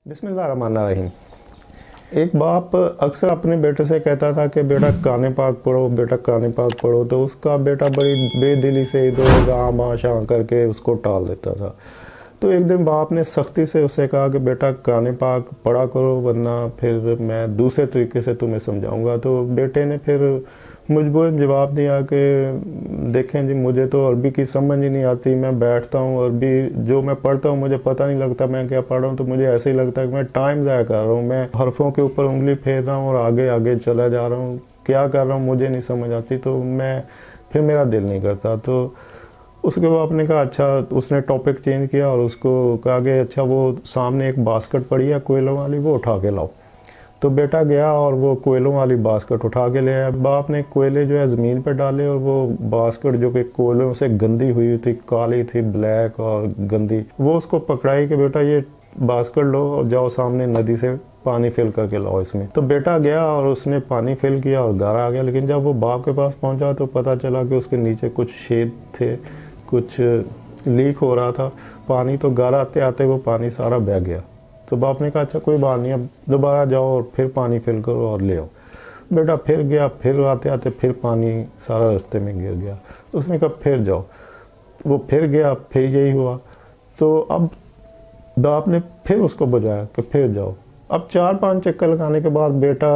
बिस्मिल्लाहिर्रहमानिर्रहीम। एक बाप अक्सर अपने बेटे से कहता था कि बेटा कुरान पाक पढ़ो, बेटा कुरान पाक पढ़ो, तो उसका बेटा बड़ी बेदिली से इधर आँ शाँ करके उसको टाल देता था। तो एक दिन बाप ने सख्ती से उसे कहा कि बेटा कुरान पाक पढ़ा करो, वरना फिर मैं दूसरे तरीके से तुम्हें समझाऊंगा। तो बेटे ने फिर मजबूरन जवाब दिया कि देखें जी, मुझे तो अरबी की समझ ही नहीं आती। मैं बैठता हूँ, अरबी जो मैं पढ़ता हूँ मुझे पता नहीं लगता मैं क्या पढ़ रहा हूँ। तो मुझे ऐसे ही लगता है कि मैं टाइम ज़ाया कर रहा हूँ, मैं हरफों के ऊपर उंगली फेर रहा हूँ और आगे आगे चला जा रहा हूँ, क्या कर रहा हूँ मुझे नहीं समझ आती। तो फिर मेरा दिल नहीं करता। तो उसके बाद आपने कहा अच्छा, उसने टॉपिक चेंज किया और उसको कहा कि अच्छा वो सामने एक बास्केट पड़ी है कोयलों वाली, वो उठा के लाओ। तो बेटा गया और वो कोयलों वाली बास्केट उठा के ले आया। बाप ने कोयले जो है ज़मीन पर डाले और वो बास्केट जो कि कोयलों से गंदी हुई थी, काली थी, ब्लैक और गंदी, वो उसको पकड़ाई कि बेटा ये बास्केट लो और जाओ सामने नदी से पानी फिल करके लाओ इसमें। तो बेटा गया और उसने पानी फिल किया और घर आ गया। लेकिन जब वो बाप के पास पहुंचा तो पता चला कि उसके नीचे कुछ छेद थे, कुछ लीक हो रहा था पानी। तो घर आते आते वो पानी सारा बह गया। तो बाप ने कहा अच्छा कोई बात नहीं, अब दोबारा जाओ और फिर पानी फिल करो और ले आओ। बेटा फिर गया, फिर आते आते फिर पानी सारा रास्ते में गिर गया। तो उसने कहा फिर जाओ। वो फिर गया, फिर यही हुआ। तो अब बाप ने फिर उसको बजाया कि फिर जाओ। अब 4-5 चक्कर लगाने के बाद बेटा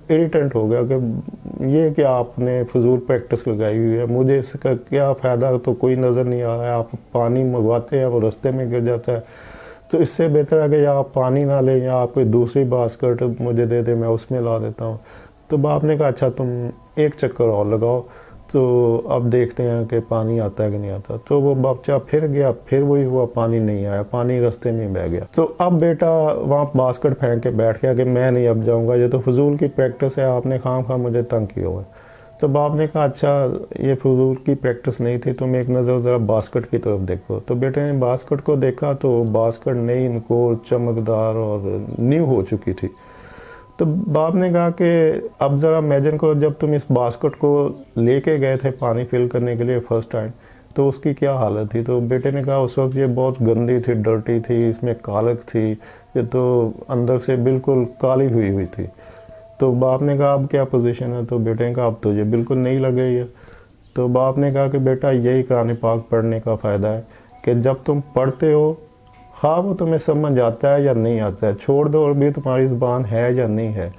इरिटेंट हो गया कि ये क्या आपने फजूल प्रैक्टिस लगाई हुई है, मुझे इसका क्या फ़ायदा तो कोई नज़र नहीं आ रहा है। आप पानी मंगवाते हैं वो रास्ते में गिर जाता है। तो इससे बेहतर है कि या आप पानी ना लें या आप कोई दूसरी बास्केट मुझे दे दें, मैं उसमें ला देता हूँ। तो बाप ने कहा अच्छा तुम एक चक्कर और लगाओ, तो अब देखते हैं कि पानी आता है कि नहीं आता। तो वो बच्चा फिर गया, फिर वही हुआ, पानी नहीं आया, पानी रास्ते में बह गया। तो अब बेटा वहाँ बास्केट फेंक के बैठ गया कि मैं नहीं अब जाऊँगा, ये तो फजूल की प्रैक्टिस है, आपने खाम मुझे तंग किया हुआ है। तो बाप ने कहा अच्छा ये फजूल की प्रैक्टिस नहीं थी, तुम एक नज़र ज़रा बास्केट की तरफ देखो। तो बेटे ने बास्केट को देखा तो बास्केट नई, इनको चमकदार और न्यू हो चुकी थी। तो बाप ने कहा कि अब ज़रा इमेजिन करो जब तुम इस बास्केट को लेके गए थे पानी फिल करने के लिए फ़र्स्ट टाइम, तो उसकी क्या हालत थी। तो बेटे ने कहा उस वक्त ये बहुत गंदी थी, डर्टी थी, इसमें कालक थी, ये तो अंदर से बिल्कुल काली हुई हुई थी। तो बाप ने कहा अब क्या पोजीशन है। तो बेटे ने कहा अब तो ये बिल्कुल नहीं लग रही है। तो बाप ने कहा कि बेटा यही कुरान पाक पढ़ने का फ़ायदा है कि जब तुम पढ़ते हो, ख़्वाह वो तुम्हें समझ आता है या नहीं आता है, छोड़ दो और भी तुम्हारी ज़ुबान है या नहीं है,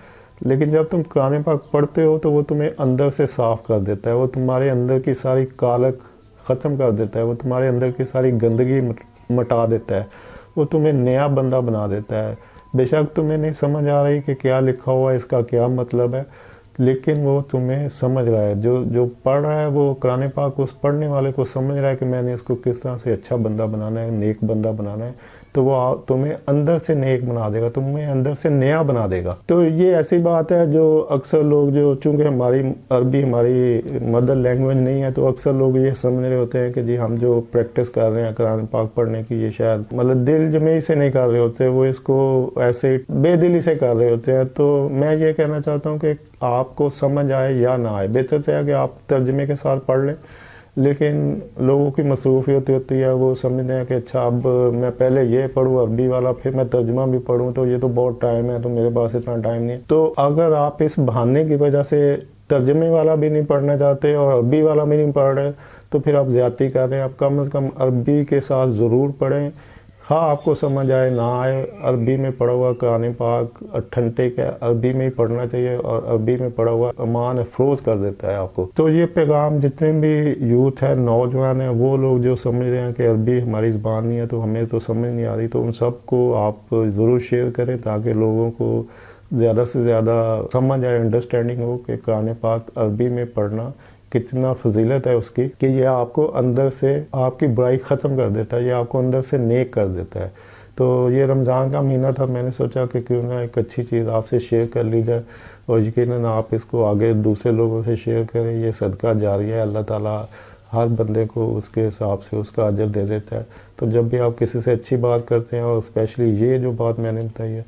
लेकिन जब तुम कुरान पाक पढ़ते हो तो वो तुम्हें अंदर से साफ़ कर देता है। वो तुम्हारे अंदर की सारी कालक ख़त्म कर देता है, वो तुम्हारे अंदर की सारी गंदगी मिटा देता है, वो तुम्हें नया बंदा बना देता है। बेशक तुम्हें नहीं समझ आ रही कि क्या लिखा हुआ है, इसका क्या मतलब है, लेकिन वो तुम्हें समझ रहा है। जो पढ़ रहा है वो कुरान पाक उस पढ़ने वाले को समझ रहा है कि मैंने इसको किस तरह से अच्छा बंदा बनाना है, नेक बंदा बनाना है। तो वो तुम्हें अंदर से नेक बना देगा, तुम्हें अंदर से नया बना देगा। तो ये ऐसी बात है जो अक्सर लोग, जो चूँकि हमारी अरबी हमारी मदर लैंग्वेज नहीं है, तो अक्सर लोग ये समझ रहे होते हैं कि जी हम जो प्रैक्टिस कर रहे हैं कुरान पाक पढ़ने की, ये शायद मतलब दिल जमे से नहीं कर रहे होते, वो इसको ऐसे बेदिली से कर रहे होते हैं। तो मैं ये कहना चाहता हूँ कि आपको समझ आए या ना आए, बेहतर तो है कि आप तर्जमे के साथ पढ़ लें। लेकिन लोगों की मसरूफियत होती है, वो समझते हैं कि अच्छा अब मैं पहले ये पढ़ूँ अरबी वाला, फिर मैं तर्जमा भी पढ़ूँ, तो ये तो बहुत टाइम है, तो मेरे पास इतना टाइम नहीं है। तो अगर आप इस बहाने की वजह से तर्जमे वाला भी नहीं पढ़ना चाहते और अरबी वाला भी नहीं पढ़ रहे, तो फिर आप ज़्यादती कर रहे हैं। आप कम से कम अरबी के साथ ज़रूर पढ़ें। हाँ आपको समझ आए ना आए, अरबी में पढ़ा हुआ कुरान पाक अथेंटिक है, अरबी में ही पढ़ना चाहिए, और अरबी में पढ़ा हुआ ईमान अफरोज कर देता है आपको। तो ये पैगाम जितने भी यूथ है, नौजवान हैं, वो लोग जो समझ रहे हैं कि अरबी हमारी ज़बान नहीं है, तो हमें तो समझ नहीं आ रही, तो उन सबको आप ज़रूर शेयर करें ताकि लोगों को ज़्यादा से ज़्यादा समझ आए, अंडरस्टैंडिंग हो कि कुरान पाक अरबी में पढ़ना कितना फजीलत है उसकी, कि ये आपको अंदर से आपकी बुराई ख़त्म कर देता है, ये आपको अंदर से नेक कर देता है। तो ये रमज़ान का महीना था, मैंने सोचा कि क्यों ना एक अच्छी चीज़ आपसे शेयर कर ली जाए, और यकीनन आप इसको आगे दूसरे लोगों से शेयर करें। ये सदका जारिया है, अल्लाह ताला हर बंदे को उसके हिसाब से उसका अजर दे देता है। तो जब भी आप किसी से अच्छी बात करते हैं, और स्पेशली ये जो बात मैंने बताई है,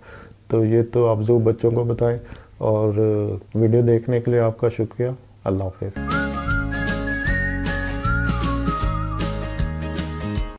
तो ये तो आप जो बच्चों को बताएं। और वीडियो देखने के लिए आपका शुक्रिया। अल्लाह हाफ़िज़।